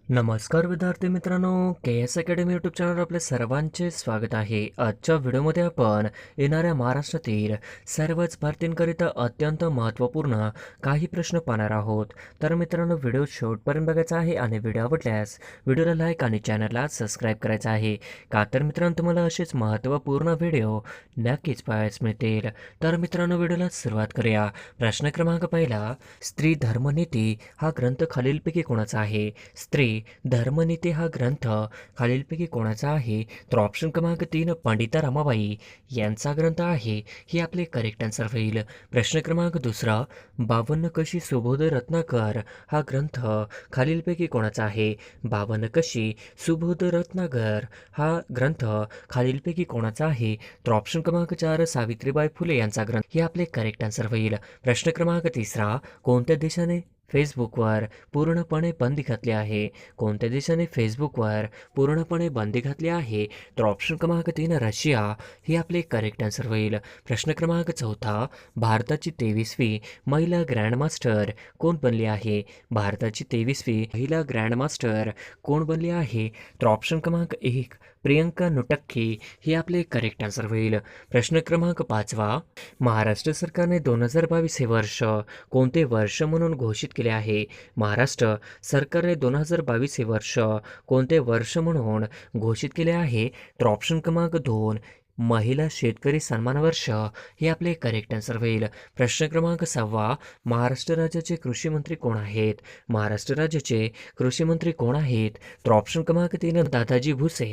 नमस्कार विद्यार्थी मित्रांनो, के एस अकॅडमी यूट्यूब चॅनलवर आपले सर्वांचे स्वागत आहे. आजच्या व्हिडिओमध्ये आपण येणाऱ्या महाराष्ट्रातील सर्वच भरतींकरिता अत्यंत महत्त्वपूर्ण काही प्रश्न पाहणार आहोत. तर मित्रांनो, व्हिडिओ शेवटपर्यंत बघायचा आहे आणि व्हिडिओ आवडल्यास व्हिडिओला लाईक आणि चॅनलला सबस्क्राईब करायचं आहे. का तर मित्रांनो, तुम्हाला असेच महत्त्वपूर्ण व्हिडिओ नक्कीच पाहायला मिळतील. तर मित्रांनो, व्हिडिओला सुरुवात करूया. प्रश्न क्रमांक पहिला, स्त्री धर्मनीती हा ग्रंथ खालीलपैकी कोणाचा आहे? स्त्री धर्मनीती हा ग्रंथ खालीलपैकी कोणाचा आहे? तर ऑप्शन क्रमांक 3 पंडिता रमाबाई यांचा ग्रंथ आहे. ही आपले करेक्ट आन्सर होईल. प्रश्न क्रमांक दुसरा, 52 कशी सुबोध रत्नाकर हा ग्रंथ खालीलपैकी कोणाचा आहे? 52 कशी सुबोध रत्नाकर हा ग्रंथ खालीलपैकी कोणाचा आहे? तर ऑप्शन क्रमांक 4 सावित्रीबाई फुले यांचा ग्रंथ. हे आपले करेक्ट आन्सर होईल. प्रश्न क्रमांक तिसरा, कोणत्या देशाने फेसबुकवर पूर्णपणे बंदी घातली आहे? कोणत्या देशाने फेसबुकवर पूर्णपणे बंदी घातली आहे? तर ऑप्शन क्रमांक 3 रशिया ही आपले करेक्ट आन्सर होईल. प्रश्न क्रमांक चौथा, भारताची 23वी महिला ग्रँडमास्टर कोण बनली आहे? भारताची 23वी महिला ग्रँडमास्टर कोण बनली आहे? तर ऑप्शन क्रमांक 1 प्रियंका नुटक्की ही आपले करेक्ट आन्सर होईल. प्रश्न क्रमांक 5, महाराष्ट्र सरकारने 2022 हे वर्ष कोणते वर्ष म्हणून घोषित केले आहे? महाराष्ट्र सरकारने 2022 हे वर्ष कोणते वर्ष म्हणून घोषित केले आहे? तर ऑप्शन क्रमांक 2 महिला शेतकरी सन्मान वर्ष हे आपले करेक्ट आन्सर होईल. प्रश्न क्रमांक 6, महाराष्ट्र राज्याचे कृषी मंत्री कोण आहेत? महाराष्ट्र राज्याचे कृषी मंत्री कोण आहेत? तर ऑप्शन क्रमांक 3 दादाजी भुसे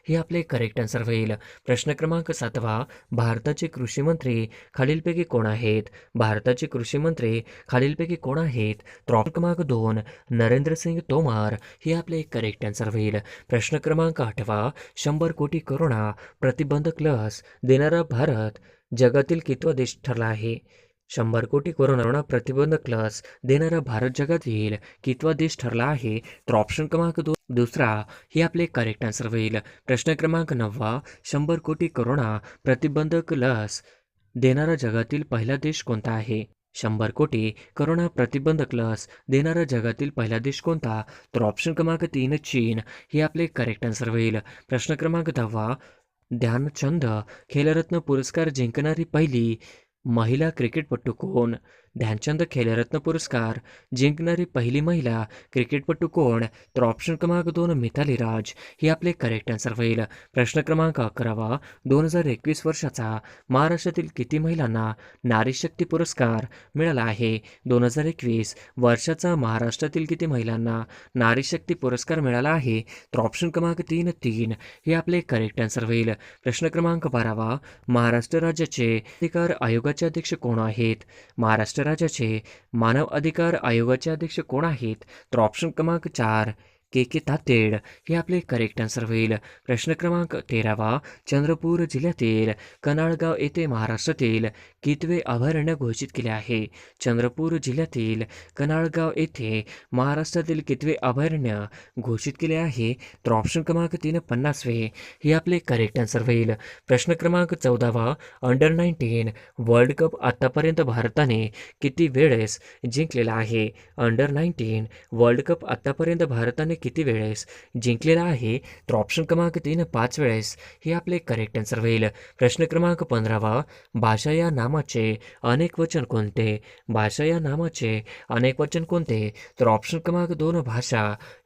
हे आपले करेक्ट आन्सर होईल. प्रश्न क्रमांक 7, भारताचे कृषी मंत्री खालीलपैकी कोण आहेत? भारताचे कृषी मंत्री खालीलपैकी कोण आहेत? तर ऑप्शन क्रमांक 2 नरेंद्र सिंग तोमर हे आपले करेक्ट आन्सर होईल. प्रश्न क्रमांक 8, 100 कोटी कोरोना प्रतिबंधक लस देणारा भारत जगातील कितवा देश ठरला आहे? 100 कोटी कोरोना प्रतिबंधक लस देणारा भारत जगातील कितवा देश ठरला आहे? तर ऑप्शन क्रमांक 2 दुसरा हे आपले करेक्ट आन्सर होईल. प्रश्न क्रमांक 9, 100 कोटी कोरोना प्रतिबंधक लस देणारा जगातील पहिला देश कोणता आहे? 100 कोटी कोरोना प्रतिबंधक लस देणारा जगातील पहिला देश कोणता? तर ऑप्शन क्रमांक 3 चीन हे आपले करेक्ट आन्सर होईल. प्रश्न क्रमांक 10, ध्यानचंद खेलरत्न पुरस्कार जिंकणारी पहिली महिला क्रिकेटपटू कोण? ध्यानचंद खेलरत्न पुरस्कार जिंकणारी पहिली महिला क्रिकेटपटू कोण? तर ऑप्शन क्रमांक 2 मिताली राज हे आपले करेक्ट आन्सर होईल. प्रश्न क्रमांक 11, 2021 वर्षाचा महाराष्ट्रातील किती महिलांना नारी शक्ती पुरस्कार मिळाला आहे? 2021 वर्षाचा महाराष्ट्रातील किती महिलांना नारी शक्ती पुरस्कार मिळाला आहे? तर ऑप्शन क्रमांक 3 हे आपले करेक्ट आन्सर होईल. प्रश्न क्रमांक 12, महाराष्ट्र राज्याचे अधिकार आयोगाचे अध्यक्ष कोण आहेत? महाराष्ट्र राज्याचे मानव अधिकार आयोगाचे अध्यक्ष कोण आहेत? तर ऑप्शन क्रमांक 4 के तातेड हे आपले करेक्ट आन्सर होईल. प्रश्न क्रमांक 13, चंद्रपूर जिल्ह्यातील कनाळगाव येथे महाराष्ट्रातील कितवे अभयारण्य घोषित केले आहे? चंद्रपूर जिल्ह्यातील कनाळगाव येथे महाराष्ट्रातील कितवे अभयारण्य घोषित केले आहे? तर ऑप्शन क्रमांक 3 50वे हे आपले करेक्ट आन्सर होईल. प्रश्न क्रमांक 14, अंडर 19 वर्ल्ड कप आतापर्यंत भारताने किती वेळेस जिंकलेला आहे? अंडर 19 वर्ल्ड कप आतापर्यंत भारताने किती वेळेस जिंकलेला आहे? तर ऑप्शन क्रमांक 3 5 वेळेस हे आपले करेक्ट आन्सर होईल. प्रश्न क्रमांक 15, भाषा या नामाचे अनेक वचन कोणते? भाषा या नामाचे अनेक वचन कोणते? तर ऑप्शन क्रमांक 2 भाषा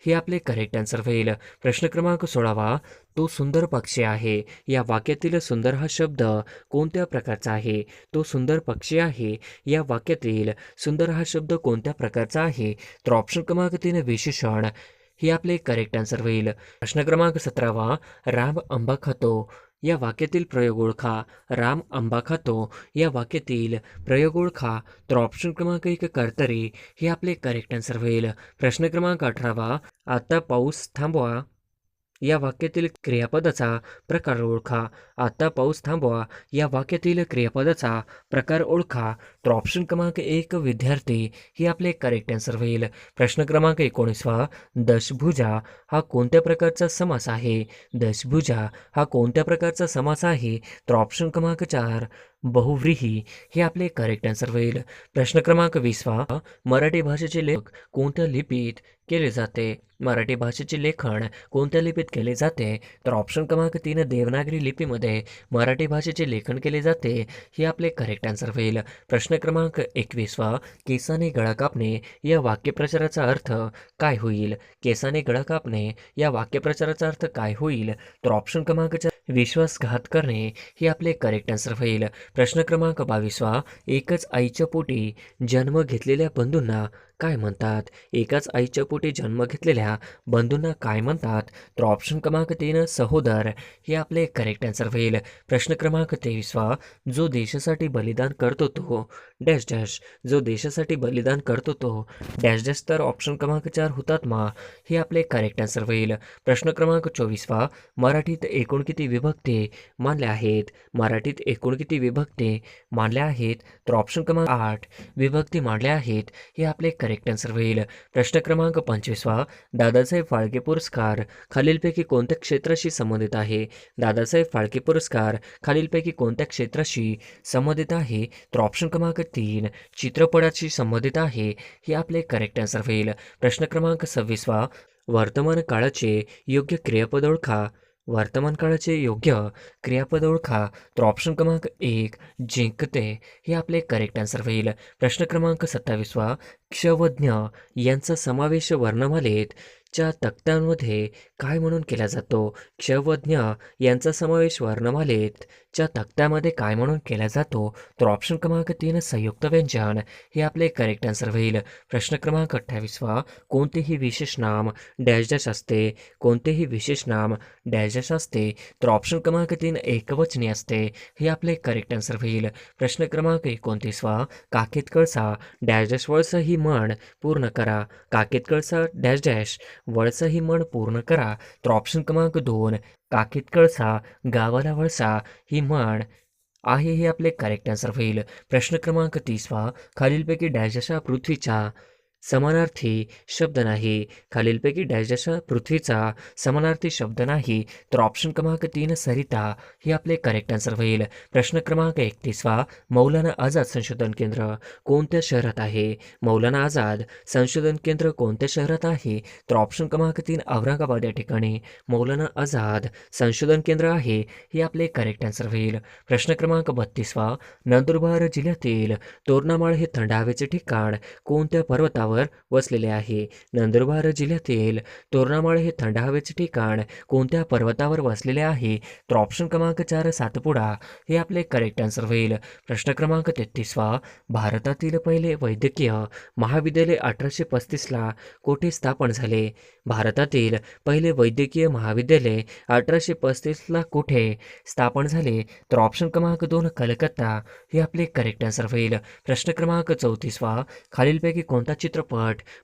हे आपले करेक्ट आन्सर होईल. प्रश्न क्रमांक 16, तो सुंदर पक्षी आहे या वाक्यातील सुंदर हा शब्द कोणत्या प्रकारचा आहे? तो सुंदर पक्षी आहे या वाक्यातील सुंदर हा शब्द कोणत्या प्रकारचा आहे? तर ऑप्शन क्रमांक 3 विशेषण हे आपले करेक्ट आन्सर होईल. प्रश्न क्रमांक 17, राम आंबा खातो या वाक्यातील प्रयोग ओळखा. राम आंबा खातो या वाक्यातील प्रयोग ओळखा. तर ऑप्शन क्रमांक 1 कर्तरी हे आपले करेक्ट आन्सर होईल. प्रश्न क्रमांक 18, आता पाऊस थांबवा या वाक्यातील क्रियापदाचा प्रकार ओळखा. आता पाऊस थांबवा या वाक्यातील क्रियापदाचा प्रकार ओळखा. तर ऑप्शन क्रमांक 1 विद्यार्थी हे आपले करेक्ट आन्सर होईल. प्रश्न क्रमांक 19, दशभुजा हा कोणत्या प्रकारचा समास आहे? दशभुजा हा कोणत्या प्रकारचा समास आहे? तर ऑप्शन क्रमांक 4 बहुव्रीही हे आपले करेक्ट आन्सर होईल. प्रश्न क्रमांक 20वा, मराठी भाषेचे लेखन कोणत्या लिपीत केले जाते? मराठी भाषेचे लेखन कोणत्या लिपीत केले जाते? तर ऑप्शन क्रमांक 3 देवनागरी लिपीमध्ये मराठी भाषेचे लेखन केले जाते. हे आपले करेक्ट आन्सर होईल. प्रश्न क्रमांक 21वा, केसाने गळा कापणे या वाक्यप्रचाराचा अर्थ काय होईल? केसाने गळा कापणे या वाक्यप्रचाराचा अर्थ काय होईल? तर ऑप्शन क्रमांक 4 विश्वासघात करणे हे आपले करेक्ट आन्सर होईल. प्रश्न क्रमांक 22वा, एकच आईच्या पोटी जन्म घेतलेल्या बंधूंना काय म्हणतात? एकाच आईच्या पोटी जन्म घेतलेल्या बंधूंना काय म्हणतात? तर ऑप्शन क्रमांक 3 सहोदर हे आपले करेक्ट आन्सर होईल. प्रश्न क्रमांक 23वा, जो देशासाठी बलिदान करतो तो डॅश डॅश. जो देशासाठी बलिदान करतो तो डॅश डॅश. तर ऑप्शन क्रमांक 4 हुतात्मा हे आपले करेक्ट आन्सर होईल. प्रश्न क्रमांक 24वा, मराठीत एकूण किती विभक्ती मानल्या आहेत? मराठीत एकूण किती विभक्ती मानल्या आहेत? तर ऑप्शन क्रमांक 8 विभक्ती मानल्या आहेत. हे आपले करेक्ट आन्सर होईल. प्रश्न क्रमांक 25वा, दादासाहेब फाळके पुरस्कार खालीलपैकी कोणत्या क्षेत्राशी संबंधित आहे? दादासाहेब फाळके पुरस्कार खालीलपैकी कोणत्या क्षेत्राशी संबंधित आहे? तर ऑप्शन क्रमांक 3 चित्रपटाशी संबंधित आहे. हे आपले करेक्ट आन्सर होईल. प्रश्न क्रमांक 26वा, वर्तमान काळाचे योग्य क्रियापद ओळखा. वर्तमान काळाचे योग्य क्रियापद ओळखा. तर ऑप्शन क्रमांक 1 जिंकते हे आपले करेक्ट आन्सर होईल. प्रश्न क्रमांक 27वा, क्ष व ज्ञ यांचा समावेश वर्णमालेत च्या तक्त्यांमध्ये काय म्हणून केला जातो? क्ष व ज्ञ यांचा समावेश वर्णमालेत च्या तक्त्यामध्ये काय म्हणून केला जातो? तर ऑप्शन क्रमांक 3 संयुक्त व्यंजन हे आपले करेक्ट आन्सर होईल. प्रश्न क्रमांक 28वा, कोणतेही विशेष नाम डॅश डॅश असते? कोणतेही विशेष नाम डॅश डॅश असते? तर ऑप्शन क्रमांक 3 एकवचनी असते. हे आपले करेक्ट आन्सर होईल. प्रश्न क्रमांक 29वा, काखेत कळसा डॅश डॅश वळसा ही म्हण पूर्ण करा. काखेत कळसा डॅश डॅश वळसा ही म्हण पूर्ण करा. तर ऑप्शन क्रमांक 2 काखेत कळसा गावाला वळसा ही म्हण आहे. हे आपले करेक्ट आन्सर होईल. प्रश्न क्रमांक 30वा, खालीलपैकी डॅश डॅश हा पृथ्वीचा समानार्थी शब्द नाही. खालीलपैकी डॅश डॅश हा पृथ्वीचा समानार्थी शब्द नाही. तर ऑप्शन क्रमांक 3 सरिता हे आपले करेक्ट आन्सर होईल. प्रश्न क्रमांक 31वा, मौलाना आझाद संशोधन केंद्र कोणत्या शहरात आहे? मौलाना आझाद संशोधन केंद्र कोणत्या शहरात आहे? तर ऑप्शन क्रमांक 3 औरंगाबाद या ठिकाणी मौलाना आझाद संशोधन केंद्र आहे. हे आपले करेक्ट आन्सर होईल. प्रश्न क्रमांक 32वा, नंदुरबार जिल्ह्यातील तोरणामाळ हे थंड हवेचे ठिकाण कोणत्या पर्वतावर वसलेले आहे? नंदुरबार जिल्ह्यातील तोरणामाळ हे थंड हवेचे ठिकाण कोणत्या पर्वतावर वसलेले आहे? तर ऑप्शन क्रमांक 4 सातपुडा हे आपले करेक्ट आन्सर होईल. प्रश्न क्रमांक 33वा, भारतातील पहिले वैद्यकीय महाविद्यालय 1835ला कोठे स्थापन झाले? भारतातील पहिले वैद्यकीय महाविद्यालय 1835ला कोठे स्थापन झाले? तर ऑप्शन क्रमांक 2 कलकत्ता हे आपले करेक्ट आन्सर होईल. प्रश्न क्रमांक 34वा, खालीलपैकी कोणता चित्रपट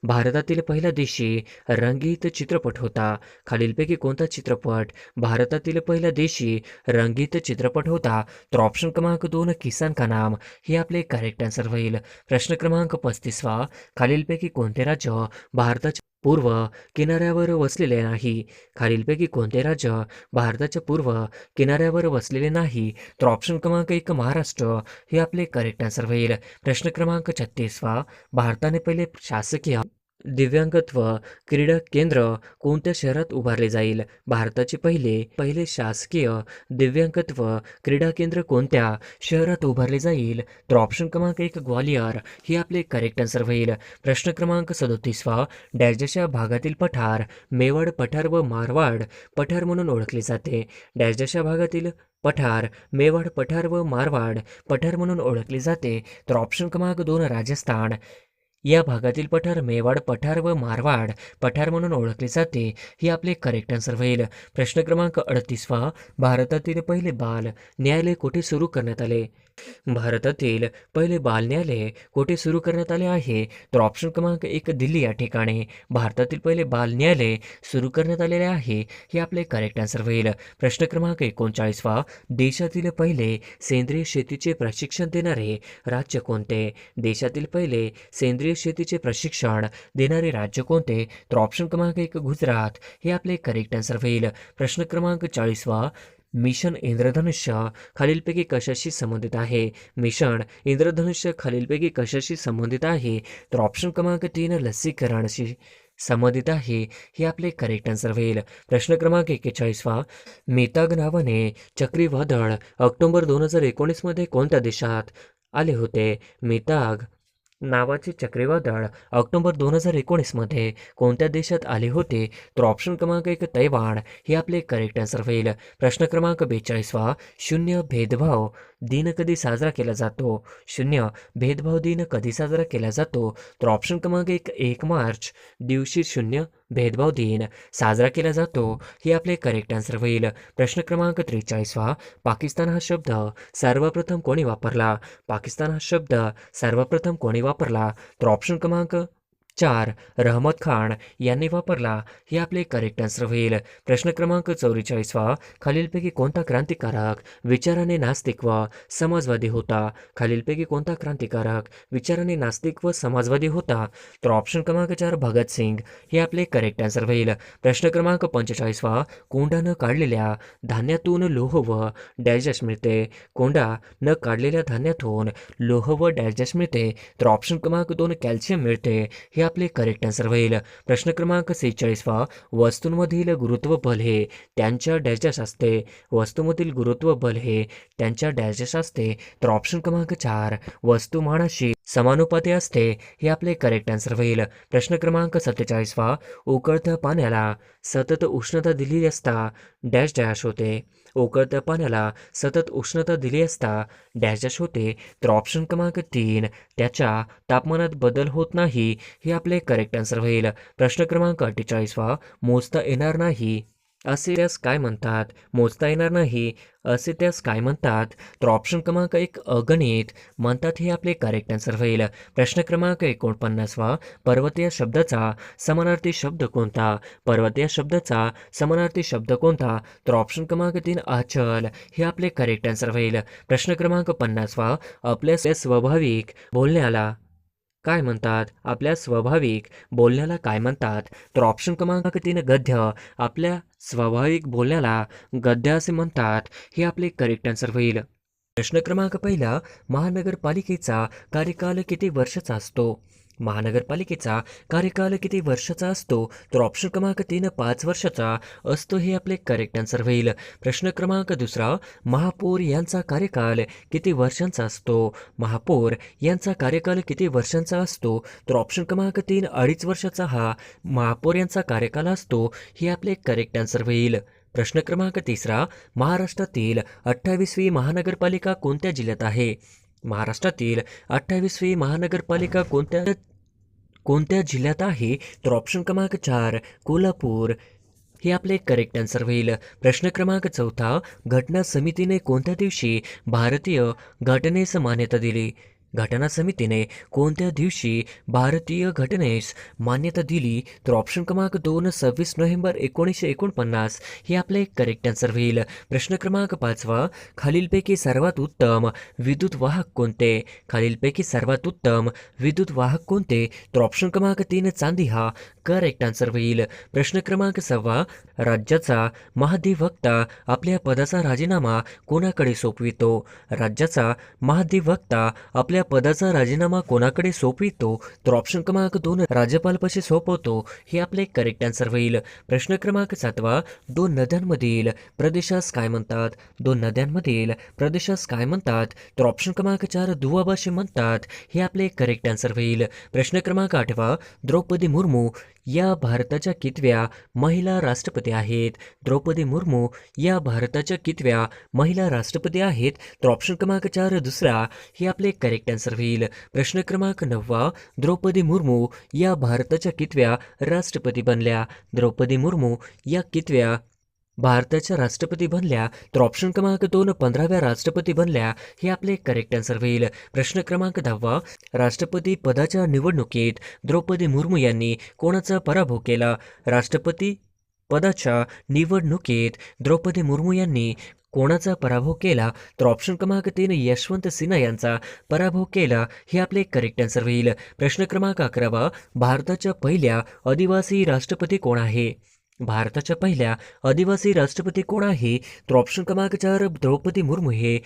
भारतातील पहिला देशी रंगीत चित्रपट होता? खालीलपैकी कोणता चित्रपट भारतातील पहिला देशी रंगीत चित्रपट होता? तर ऑप्शन क्रमांक 2 किसान का नाम हे आपले करेक्ट आन्सर होईल. प्रश्न क्रमांक 35वा, खालीलपैकी कोणते राज्य भारताच्या पूर्व किनाऱ्यावर वसलेले नाही? खालीलपैकी कोणते राज्य भारताच्या पूर्व किनाऱ्यावर वसलेले नाही? तर ऑप्शन क्रमांक 1 महाराष्ट्र हे आपले करेक्ट आन्सर होईल. प्रश्न क्रमांक 36वा, भारताने पहिले शासकीय दिव्यांगत्व क्रीडा केंद्र कोणत्या शहरात उभारले जाईल? भारताचे पहिले शासकीय दिव्यांगत्व क्रीडा केंद्र कोणत्या शहरात उभारले जाईल? तर ऑप्शन क्रमांक 1 ग्वालियर हे आपले करेक्ट आन्सर होईल. प्रश्न क्रमांक 37वा, डॅश डॅश या भागातील पठार मेवाड पठार व मारवाड पठार म्हणून ओळखले जाते. डॅश डॅश या भागातील पठार मेवाड पठार व मारवाड पठार म्हणून ओळखले जाते. तर ऑप्शन क्रमांक 2 राजस्थान या भागातील पठार मेवाड पठार व मारवाड पठार म्हणून ओळखले जाते. हे आपले करेक्ट आन्सर होईल. प्रश्न क्रमांक 38वा, भारतातील पहिले बाल न्यायालय कोठे सुरू करण्यात आले? भारतातील पहिले बाल न्यायालय कोठे सुरू करण्यात आले आहे? तर ऑप्शन क्रमांक 1 दिल्ली या ठिकाणी भारतातील पहिले बाल न्यायालय सुरू करण्यात आलेले आहे. हे आपले करेक्ट आन्सर होईल. प्रश्न क्रमांक 39वा, देशातील पहिले सेंद्रिय शेतीचे प्रशिक्षण देणारे राज्य कोणते? देशातील पहिले सेंद्रिय शेतीचे प्रशिक्षण देणारे राज्य कोणते? तर ऑप्शन क्रमांक 1 गुजरात हे आपले करेक्ट आन्सर होईल. प्रश्न क्रमांक 40वा, मिशन इंद्रधनुष्य खालीलपैकी कशाशी संबंधित आहे? मिशन इंद्रधनुष्य खालीलपैकी कशाशी संबंधित आहे? तर ऑप्शन क्रमांक 3 लसीकरणाशी संबंधित आहे. हे आपले करेक्ट आन्सर होईल. प्रश्न क्रमांक 41 मेताग नावाने चक्रीवादळ ऑक्टोबर 2019 मध्ये कोणत्या देशात आले होते? मेताग नावाचे चक्रीवादळ ऑक्टोबर 2019 मध्ये कोणत्या देशात आले होते? तर ऑप्शन क्रमांक 1 तैवान हे आपले करेक्ट आन्सर होईल. प्रश्न क्रमांक 42 शून्य भेदभाव दिन कधी साजरा केला जातो? शून्य भेदभाव दिन कधी साजरा केला जातो? तर ऑप्शन क्रमांक 1 मार्च दिवशी शून्य भेदभाव दिन साजरा केला जातो. हे आपले करेक्ट आन्सर होईल. प्रश्न क्रमांक 43 पाकिस्तान हा शब्द सर्वप्रथम कोणी वापरला? पाकिस्तान हा शब्द सर्वप्रथम कोणी वापरला? तर ऑप्शन क्रमांक 4 रहमत खान यांनी वापरला. हे आपले करेक्ट आन्सर होईल. प्रश्न क्रमांक 44 खालीलपैकी कोणता क्रांतिकारक विचाराने नास्तिक व समाजवादी होता? खालीलपैकी कोणता क्रांतिकारक विचाराने नास्तिक व समाजवादी होता? तर ऑप्शन क्रमांक 4 भगतसिंग हे आपले करेक्ट आन्सर होईल. प्रश्न क्रमांक 45 कोंडा न काढलेल्या धान्यातून लोह व डॅश मिळते? कोंडा न काढलेल्या धान्यातून लोह व डॅश मिळते? तर ऑप्शन क्रमांक 2 कॅल्शियम मिळते. हे आपले करेक्ट आन्सर होईल. प्रश्न क्रमांक 46 वस्तूंमधील गुरुत्व बल हे त्यांच्या डॅश असते? वस्तूमधील गुरुत्व बल हे त्यांच्या डॅश असते? तर ऑप्शन क्रमांक 4 वस्तुमानाशी समानुपाती असते. हे आपले करेक्ट आन्सर होईल. प्रश्न क्रमांक 47 उकळत्या पाण्याला सतत उष्णता दिली असता डॅश डॅश होते? उकळत्या पाण्याला सतत उष्णता दिली असता डॅश डॅश होते? तर ऑप्शन क्रमांक 3 त्याच्या तापमानात बदल होत नाही. हे आपले करेक्ट आन्सर होईल. प्रश्न क्रमांक 48 मोजता येणार नाही असे त्यास काय म्हणतात? मोजता येणार नाही असे त्यास काय म्हणतात? तर ऑप्शन क्रमांक 1 अगणित म्हणतात. हे आपले करेक्ट आन्सर होईल. प्रश्न क्रमांक 49 पर्वतीय शब्दाचा समानार्थी शब्द कोणता? पर्वतीय शब्दाचा समानार्थी शब्द कोणता? तर ऑप्शन क्रमांक 3 अचल हे आपले करेक्ट आन्सर होईल. प्रश्न क्रमांक 50 आपल्या स्वाभाविक बोलण्याला काय म्हणतात? आपल्या स्वाभाविक बोलण्याला काय म्हणतात? तर ऑप्शन क्रमांक 3 गद्य. आपल्या स्वाभाविक बोलण्याला गद्य असे म्हणतात. हे आपले करेक्ट आन्सर होईल. प्रश्न क्रमांक 1 महानगरपालिकेचा कार्यकाल किती वर्षाचा असतो? महानगरपालिकेचा कार्यकाल किती वर्षाचा असतो? तर ऑप्शन क्रमांक 3 5 वर्षाचा असतो. हे आपले करेक्ट आन्सर होईल. प्रश्न क्रमांक 2 महापौर यांचा कार्यकाल किती वर्षांचा असतो? महापौर यांचा कार्यकाल किती वर्षांचा असतो? तर ऑप्शन क्रमांक 3 2.5 वर्षाचा हा महापौर यांचा कार्यकाल असतो. हे आपले करेक्ट आन्सर होईल. प्रश्न क्रमांक 3 महाराष्ट्रातील 28वी महानगरपालिका कोणत्या जिल्ह्यात आहे? महाराष्ट्रातील 28वी महानगरपालिका कोणत्या कोणत्या जिल्ह्यात आहे? तर ऑप्शन क्रमांक 4 कोल्हापूर हे आपले करेक्ट आन्सर होईल. प्रश्न क्रमांक 4 घटना समितीने कोणत्या दिवशी भारतीय घटनेस मान्यता दिली? घटना समितीने कोणत्या दिवशी भारतीय घटनेस मान्यता दिली? तर ऑप्शन क्रमांक 2 26 नोव्हेंबर 1949 हे आपले करेक्ट आन्सर होईल. प्रश्न क्रमांक 5 खालीलपैकी सर्वात उत्तम विद्युत वाहक कोणते? खालीलपैकी सर्वात उत्तम विद्युत वाहक कोणते? तर ऑप्शन क्रमांक 3 चांदी हा करेक्ट आन्सर होईल. प्रश्न क्रमांक 6 राज्याचा महाधिवक्ता आपल्या पदाचा राजीनामा कोणाकडे सोपवितो? राज्याचा महाधिवक्ता आपल्या पदाचा राजीनामा कोणाकडे सोपवितो? तर ऑप्शन क्रमांक 2 राज्यपालपाशी सोपवतो. हे आपले करेक्ट आन्सर होईल. प्रश्न क्रमांक 7 दोन नद्यांमधील प्रदेशास काय म्हणतात? दोन नद्यांमधील प्रदेशास काय म्हणतात? तर ऑप्शन क्रमांक 4 दुवाबाशी म्हणतात. हे आपले करेक्ट आन्सर होईल. प्रश्न क्रमांक 8 द्रौपदी मुर्मू या भारताच्या कितव्या महिला राष्ट्रपती आहेत? द्रौपदी मुर्मू या भारताच्या कितव्या महिला राष्ट्रपती आहेत? तर ऑप्शन क्रमांक 4 दुसरा हे आपले करेक्ट आन्सर होईल. प्रश्न क्रमांक 9 द्रौपदी मुर्मू या भारताच्या कितव्या राष्ट्रपती बनल्या? द्रौपदी मुर्मू या कितव्या भारताच्या राष्ट्रपती बनल्या? तर ऑप्शन क्रमांक 2 15व्या राष्ट्रपती बनल्या. हे आपले करेक्ट आन्सर होईल. प्रश्न क्रमांक 10 राष्ट्रपती पदाच्या निवडणुकीत द्रौपदी मुर्मू यांनी कोणाचा पराभव केला? राष्ट्रपती पदाच्या निवडणुकीत द्रौपदी मुर्मू यांनी कोणाचा पराभव केला? तर ऑप्शन क्रमांक 3 यशवंत सिन्हा यांचा पराभव केला. हे आपले करेक्ट आन्सर होईल. प्रश्न क्रमांक 11 भारताच्या पहिल्या आदिवासी राष्ट्रपती कोण आहे? भारताच्या पहिल्या आदिवासी राष्ट्रपती कोण आहे? तर ऑप्शन क्रमांक 4 द्रौपदी मुर्मू हे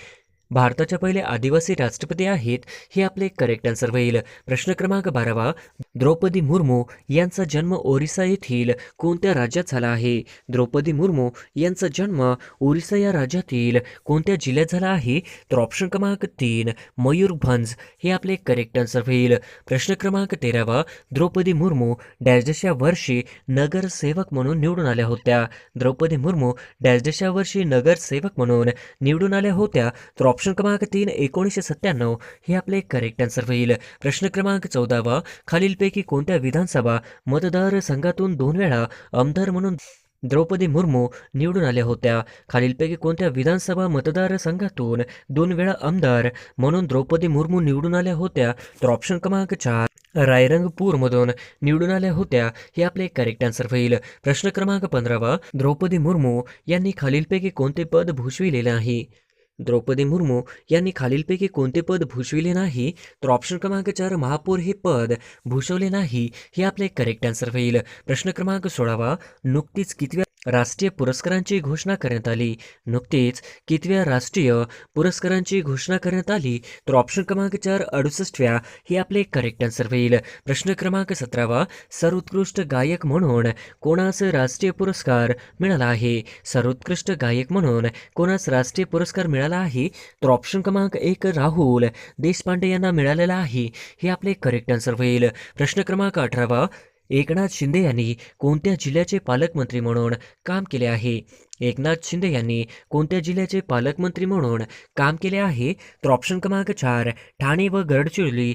भारताच्या पहिले आदिवासी राष्ट्रपती आहेत. हे आपले करेक्ट आन्सर होईल. प्रश्न क्रमांक 12 द्रौपदी मुर्मू यांचा जन्म ओरिसा येथील कोणत्या राज्यात झाला आहे? द्रौपदी मुर्मू यांचा जन्म ओरिसा या राज्यातील कोणत्या जिल्ह्यात झाला आहे? तर ऑप्शन क्रमांक 3 मयूरभंज हे आपले करेक्ट आन्सर होईल. प्रश्न क्रमांक 13 द्रौपदी मुर्मू डॅश या वर्षी नगरसेवक म्हणून निवडून आल्या होत्या? द्रौपदी मुर्मू डॅश या वर्षी नगरसेवक म्हणून निवडून आल्या होत्या? तर ऑप्शन क्रमांक 3 1997 हे आपले करेक्ट आन्सर होईल. प्रश्न क्रमांक 14 खालीलपैकी कोणत्या विधानसभा मतदारसंघातून 2 वेळा आमदार म्हणून द्रौपदी मुर्मू निवडून आल्या होत्या? खालीलपैकी कोणत्या विधानसभा मतदारसंघातून 2 वेळा आमदार म्हणून द्रौपदी मुर्मू निवडून आल्या होत्या? तर ऑप्शन क्रमांक 4 रायरंगपूरमधून निवडून आल्या होत्या. हे आपले करेक्ट आन्सर होईल. प्रश्न क्रमांक 15 द्रौपदी मुर्मू यांनी खालीलपैकी कोणते पद भूषविलेले नाही? द्रौपदी मुर्मू यांनी खालीलपैकी कोणते पद भूषविले नाही? तर ऑप्शन क्रमांक 4 महापौर हे पद भूषवले नाही. हे आपले करेक्ट आन्सर होईल. प्रश्न क्रमांक 16 नुकतीच कितव्या राष्ट्रीय पुरस्कारांची घोषणा करण्यात आली? नुकतीच कितव्या राष्ट्रीय पुरस्कारांची घोषणा करण्यात आली? तर ऑप्शन क्रमांक 4 68व्या हे आपले करेक्ट आन्सर होईल. प्रश्न क्रमांक 17 सर्वोत्कृष्ट गायक म्हणून कोणास राष्ट्रीय पुरस्कार मिळाला आहे? सर्वोत्कृष्ट गायक म्हणून कोणास राष्ट्रीय पुरस्कार मिळाला आहे? तर ऑप्शन क्रमांक 1 राहुल देशपांडे यांना मिळालेला आहे. हे आपले करेक्ट आन्सर होईल. प्रश्न क्रमांक 18 एकनाथ शिंदे यांनी कोणत्या जिल्ह्याचे पालकमंत्री म्हणून काम केले आहे? एकनाथ शिंदे यांनी कोणत्या जिल्ह्याचे पालकमंत्री म्हणून काम केले आहे? तर ऑप्शन क्रमांक 4 ठाणे व गडचिरोली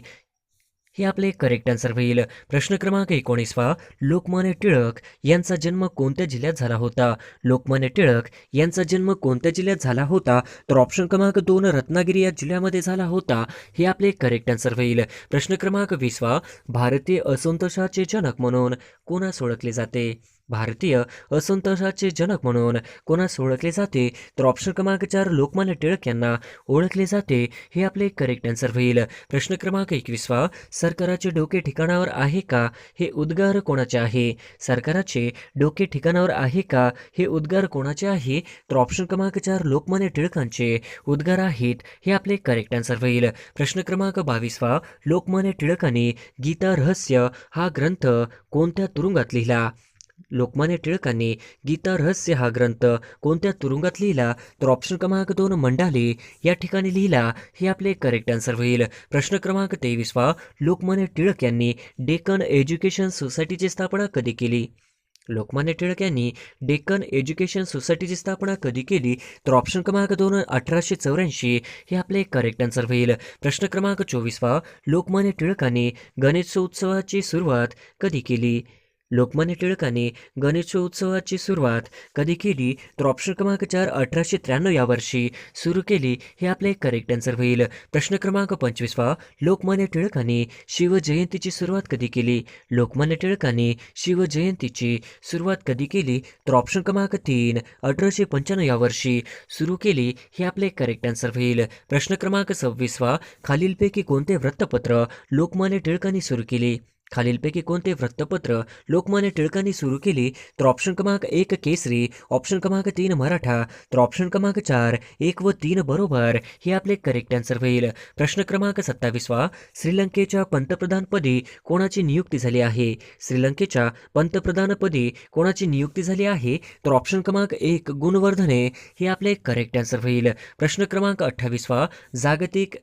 हे आपले करेक्ट आन्सर होईल. प्रश्न क्रमांक 19 लोकमान्य टिळक यांचा जन्म कोणत्या जिल्ह्यात झाला होता? लोकमान्य टिळक यांचा जन्म कोणत्या जिल्ह्यात झाला होता? तर ऑप्शन क्रमांक 2 रत्नागिरी या जिल्ह्यामध्ये झाला होता. हे आपले करेक्ट आन्सर होईल. प्रश्न क्रमांक 20 भारतीय असंतोषाचे जनक म्हणून कोणास ओळखले जाते? भारतीय असंतोषाचे जनक म्हणून कोणास ओळखले जाते? तर ऑप्शन क्रमांक 4 लोकमान्य टिळक यांना ओळखले जाते. हे आपले करेक्ट आन्सर होईल. प्रश्न क्रमांक 21 सरकाराचे डोके ठिकाणावर आहे का? हे उद्गार कोणाचे आहे? सरकाराचे डोके ठिकाणावर आहे का? हे उद्गार कोणाचे आहे? तर ऑप्शन क्रमांक 4 लोकमान्य टिळकांचे उद्गार आहेत. हे आपले करेक्ट आन्सर होईल. प्रश्न क्रमांक 22 लोकमान्य टिळकांनी गीता रहस्य हा ग्रंथ कोणत्या तुरुंगात लिहिला? लोकमान्य टिळकांनी गीता रहस्य हा ग्रंथ कोणत्या तुरुंगात लिहिला? तर ऑप्शन क्रमांक 2 मंडाले या ठिकाणी लिहिला. हे आपले करेक्ट आन्सर होईल. प्रश्न क्रमांक 23 लोकमान्य टिळक यांनी डेक्कन एज्युकेशन सोसायटीची स्थापना कधी केली? लोकमान्य टिळक यांनी डेक्कन एज्युकेशन सोसायटीची स्थापना कधी केली? तर ऑप्शन क्रमांक 2 1884 हे आपले करेक्ट आन्सर होईल. प्रश्न क्रमांक 24 लोकमान्य टिळकांनी गणेशोत्सवाची सुरुवात कधी केली? लोकमान्य टिळकांनी गणेशोत्सवाची सुरुवात कधी केली? तर ऑप्शन क्रमांक 4 1893 या वर्षी सुरू केली. हे आपले करेक्ट आन्सर होईल. प्रश्न क्रमांक 25 लोकमान्य टिळकांनी शिवजयंतीची सुरुवात कधी केली? लोकमान्य टिळकांनी शिवजयंतीची सुरुवात कधी केली? तर ऑप्शन क्रमांक 3 1895 या वर्षी सुरू केली. हे आपले करेक्ट आन्सर होईल. प्रश्न क्रमांक 26 खालीलपैकी कोणते वृत्तपत्र लोकमान्य टिळकांनी सुरू केले? खालीलपैकी कोणते वृत्तपत्र लोकमान्य टिळकांनी सुरू केली? तर ऑप्शन क्रमांक 1 केसरी, ऑप्शन क्रमांक 3 मराठा, तर ऑप्शन क्रमांक 4 1 व 3 बरोबर. हे आपले करेक्ट आन्सर होईल. प्रश्न क्रमांक 27 श्रीलंकेच्या पंतप्रधानपदी कोणाची नियुक्ती झाली आहे? श्रीलंकेच्या पंतप्रधानपदी कोणाची नियुक्ती झाली आहे? तर ऑप्शन क्रमांक 1 गुणवर्धने हे आपले करेक्ट आन्सर होईल. प्रश्न क्रमांक 28 जागतिक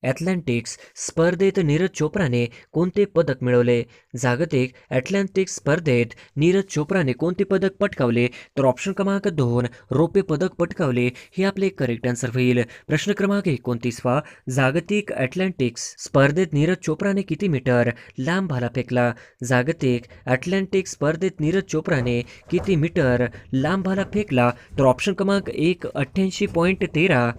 ॲथलेटिक्स स्पर्धेत नीरज चोप्राने कोणते पदक मिळवले? जागतिक ॲथलेटिक्स स्पर्धेत नीरज चोप्राने कोणते पदक पटकावले? तर ऑप्शन क्रमांक 2 रौप्य पदक पटकावले. हे आपले करेक्ट आन्सर होईल. प्रश्न क्रमांक 29 जागतिक ॲथलेटिक्स स्पर्धेत नीरज चोप्राने किती मीटर लांब भाला फेकला? जागतिक ॲथलेटिक्स स्पर्धेत नीरज चोप्राने किती मीटर लांब भाला फेकला? तर ऑप्शन क्रमांक 1 88.13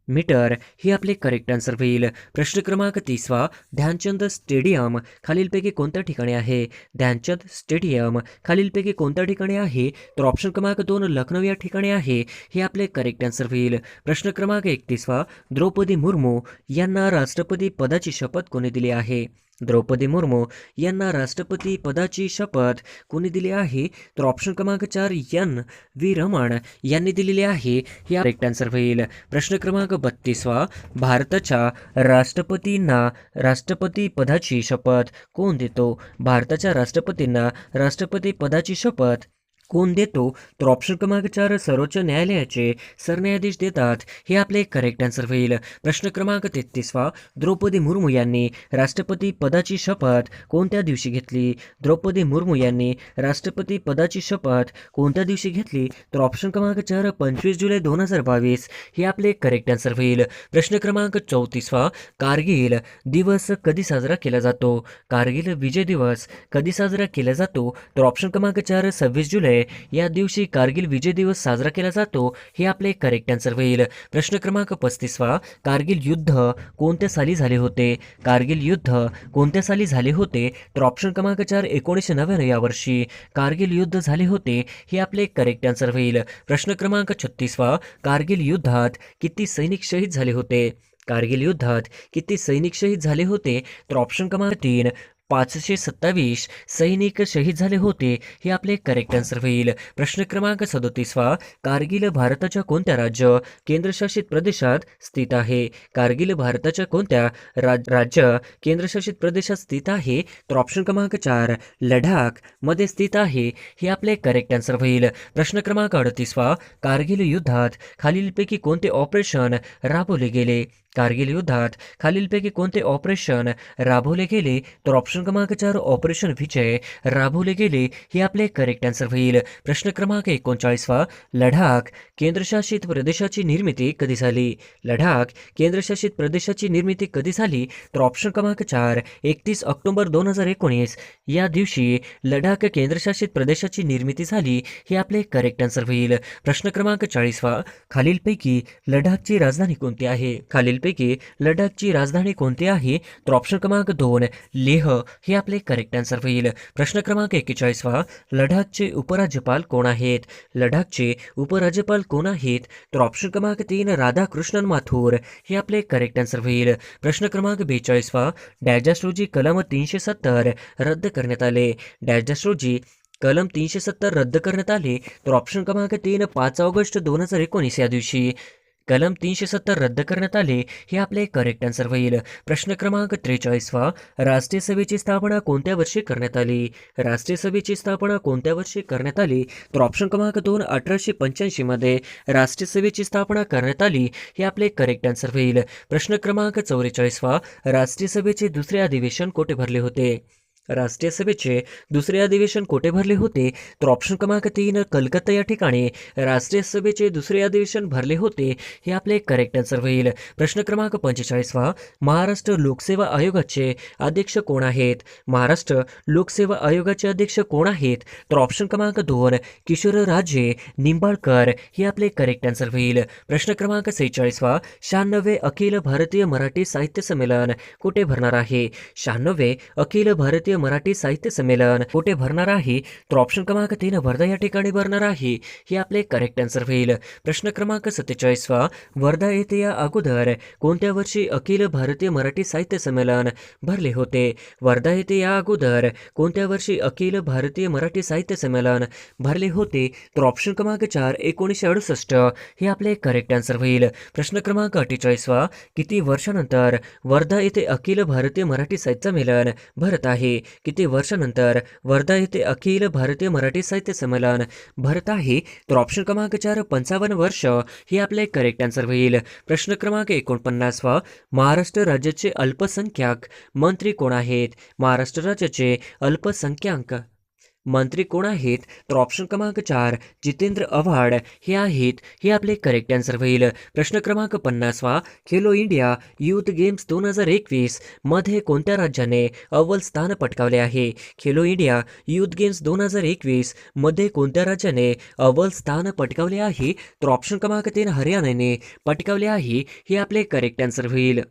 मीटर. हे आपले करेक्ट आन्सर होईल. प्रश्न क्रमांक 30 ध्यानचंद स्टेडियम खालीलपैकी कोणत्या ठिकाणी आहे? ध्यानचंद स्टेडियम खालीलपैकी कोणत्या ठिकाणी आहे? तर ऑप्शन क्रमांक 2 लखनौ या ठिकाणी आहे. हे आपले करेक्ट आन्सर होईल. प्रश्न क्रमांक 31 द्रौपदी मुर्मू यांना राष्ट्रपती पदाची शपथ कोणी दिली आहे? द्रौपदी मुर्मू यांना राष्ट्रपती पदाची शपथ कोणी दिली आहे? तर ऑप्शन क्रमांक 4 एन व्ही रमण यांनी दिलेली आहे. हे करेक्ट आन्सर होईल. प्रश्न क्रमांक 32 भारताच्या राष्ट्रपतींना राष्ट्रपती पदाची शपथ कोण देतो? भारताच्या राष्ट्रपतींना राष्ट्रपती पदाची शपथ कोण देतो? तर ऑप्शन क्रमांक 4 सर्वोच्च न्यायालयाचे सरन्यायाधीश देतात. हे आपले करेक्ट आन्सर होईल. प्रश्न क्रमांक 33 द्रौपदी मुर्मू यांनी राष्ट्रपती पदाची शपथ कोणत्या दिवशी घेतली? द्रौपदी मुर्मू यांनी राष्ट्रपती पदाची शपथ कोणत्या दिवशी घेतली? तर ऑप्शन क्रमांक 4 25 जुलै 2022 हे आपले करेक्ट आन्सर होईल. प्रश्न क्रमांक 34 कारगिल दिवस कधी साजरा केला जातो? कारगिल विजय दिवस कधी साजरा केला जातो? तर ऑप्शन क्रमांक 4 26 जुलै या दिवशी कारगिल विजय दिवस साजरा केला जातो. हे आपले करेक्ट आन्सर होईल. प्रश्न क्रमांक 35 कारगिल युद्ध कोणत्या साली झाले होते? कारगिल युद्ध कोणत्या साली झाले होते? तर ऑप्शन क्रमांक 4 1999 या वर्षी कारगिल युद्ध झाले होते. हे आपले करेक्ट आन्सर होईल. प्रश्न क्रमांक 36 कारगिल युद्धात किती सैनिक शहीद झाले होते? कारगिल युद्धात किती सैनिक शहीद झाले होते? तर ऑप्शन क्रमांक 3 527 सैनिक शहीद झाले होते. हे आपले करेक्ट आन्सर होईल. प्रश्न क्रमांक 37 कारगिल भारताच्या कोणत्या राज्य केंद्रशासित प्रदेशात स्थित आहे? कारगिल भारताच्या कोणत्या राज्य केंद्रशासित प्रदेशात स्थित आहे? तर ऑप्शन क्रमांक 4 लडाख मध्ये स्थित आहे. हे आपले करेक्ट आन्सर होईल. प्रश्न क्रमांक 38 कारगिल युद्धात खालीलपैकी कोणते ऑपरेशन राबवले गेले? कारगिल युद्धात खालीलपैकी कोणते ऑपरेशन राबवले गेले? तर ऑप्शन क्रमांक 4 ऑपरेशन विजय राबवले गेले. हे आपले करेक्ट आन्सर होईल. प्रश्न क्रमांक 39 लडाख केंद्रशासित प्रदेशाची निर्मिती कधी झाली? लडाख केंद्रशासित प्रदेशाची निर्मिती कधी झाली? तर ऑप्शन क्रमांक 4 31 ऑक्टोबर 2019 या दिवशी लडाख केंद्रशासित प्रदेशाची निर्मिती झाली. हे आपले करेक्ट आन्सर होईल. प्रश्न क्रमांक 40 खालीलपैकी लडाखची राजधानी कोणती आहे? खालीलपैकी लडाखची राजधानी कोणती आहे? तर ऑप्शन क्रमांक 2 लेह हे आपले करेक्ट आन्सर होईल. प्रश्न क्रमांक 41 लडाखचे उपराज्यपाल कोण आहेत? लडाखचे उपराज्यपाल कोण आहेत? तर ऑप्शन क्रमांक 3 राधाकृष्णन माथुर हे आपले करेक्ट आन्सर होईल. प्रश्न क्रमांक 42 डॅश रोजी कलम 370 रद्द करण्यात आले. डॅश रोजी कलम 370 रद्द करण्यात आले. तर ऑप्शन क्रमांक 3 5 ऑगस्ट 2019 या दिवशी कलम 370 रद्द करण्यात आले. हे आपले करेक्ट आन्सर होईल. प्रश्न क्रमांक 43 राष्ट्रीय सभेची स्थापना कोणत्या वर्षी करण्यात आली? राष्ट्रीय सभेची स्थापना कोणत्या वर्षी करण्यात आली? तर ऑप्शन क्रमांक 2 1885 मध्ये राष्ट्रीय सभेची स्थापना करण्यात आली. हे आपले करेक्ट आन्सर होईल. प्रश्न क्रमांक 44 राष्ट्रीय सभेचे दुसरे अधिवेशन कोठे भरले होते? राष्ट्रीय सभेचे दुसरे अधिवेशन कोठे भरले होते? तर ऑप्शन क्रमांक 3 कलकत्ता या ठिकाणी राष्ट्रीय सभेचे दुसरे अधिवेशन भरले होते. हे आपले करेक्ट आन्सर होईल. प्रश्न क्रमांक 45 महाराष्ट्र लोकसेवा आयोगाचे अध्यक्ष कोण आहेत? महाराष्ट्र लोकसेवा आयोगाचे अध्यक्ष कोण आहेत? तर ऑप्शन क्रमांक 2 किशोरराजे निंबाळकर हे आपले करेक्ट आन्सर होईल. प्रश्न क्रमांक 46 96 अखिल भारतीय मराठी साहित्य संमेलन कुठे भरणार आहे? 96 अखिल भारतीय मराठी साहित्य संमेलन कुठे भरणार आहे? तर ऑप्शन क्रमांक 3 वर्धा या ठिकाणी भरणार आहे. हे आपले करेक्ट आन्सर होईल. प्रश्न क्रमांक 47 वर्धा येथे या अगोदर कोणत्या वर्षी अखिल भारतीय मराठी साहित्य संमेलन भरले होते? वर्धा येथे या अगोदर कोणत्या वर्षी अखिल भारतीय मराठी साहित्य संमेलन भरले होते? तर ऑप्शन क्रमांक 4 1968 हे आपले करेक्ट आन्सर होईल. प्रश्न क्रमांक 48 किती वर्षानंतर वर्धा येथे अखिल भारतीय मराठी साहित्य संमेलन भरत आहे? किती वर्षानंतर वर्धा येथे अखिल भारतीय मराठी साहित्य संमेलन भरत आहे? तर ऑप्शन क्रमांक 4 55 वर्ष हे आपले करेक्ट आन्सर होईल. प्रश्न क्रमांक 49 महाराष्ट्र राज्याचे अल्पसंख्याक मंत्री कोण आहेत? महाराष्ट्र राज्याचे अल्पसंख्याक मंत्री कोण आहेत? तर ऑप्शन क्रमांक 4 जितेंद्र आव्हाड हे आहेत. हे आपले करेक्ट आन्सर होईल. प्रश्न क्रमांक 50 खेलो इंडिया यूथ गेम्स 2021 मध्ये कोणत्या राज्याने अव्वल स्थान पटकावले आहे? खेलो इंडिया यूथ गेम्स 2021 मध्ये कोणत्या राज्याने अव्वल स्थान पटकावले आहे? तर ऑप्शन क्रमांक 3 हरियाणाने पटकावले आहे. हे आपले करेक्ट आन्सर होईल.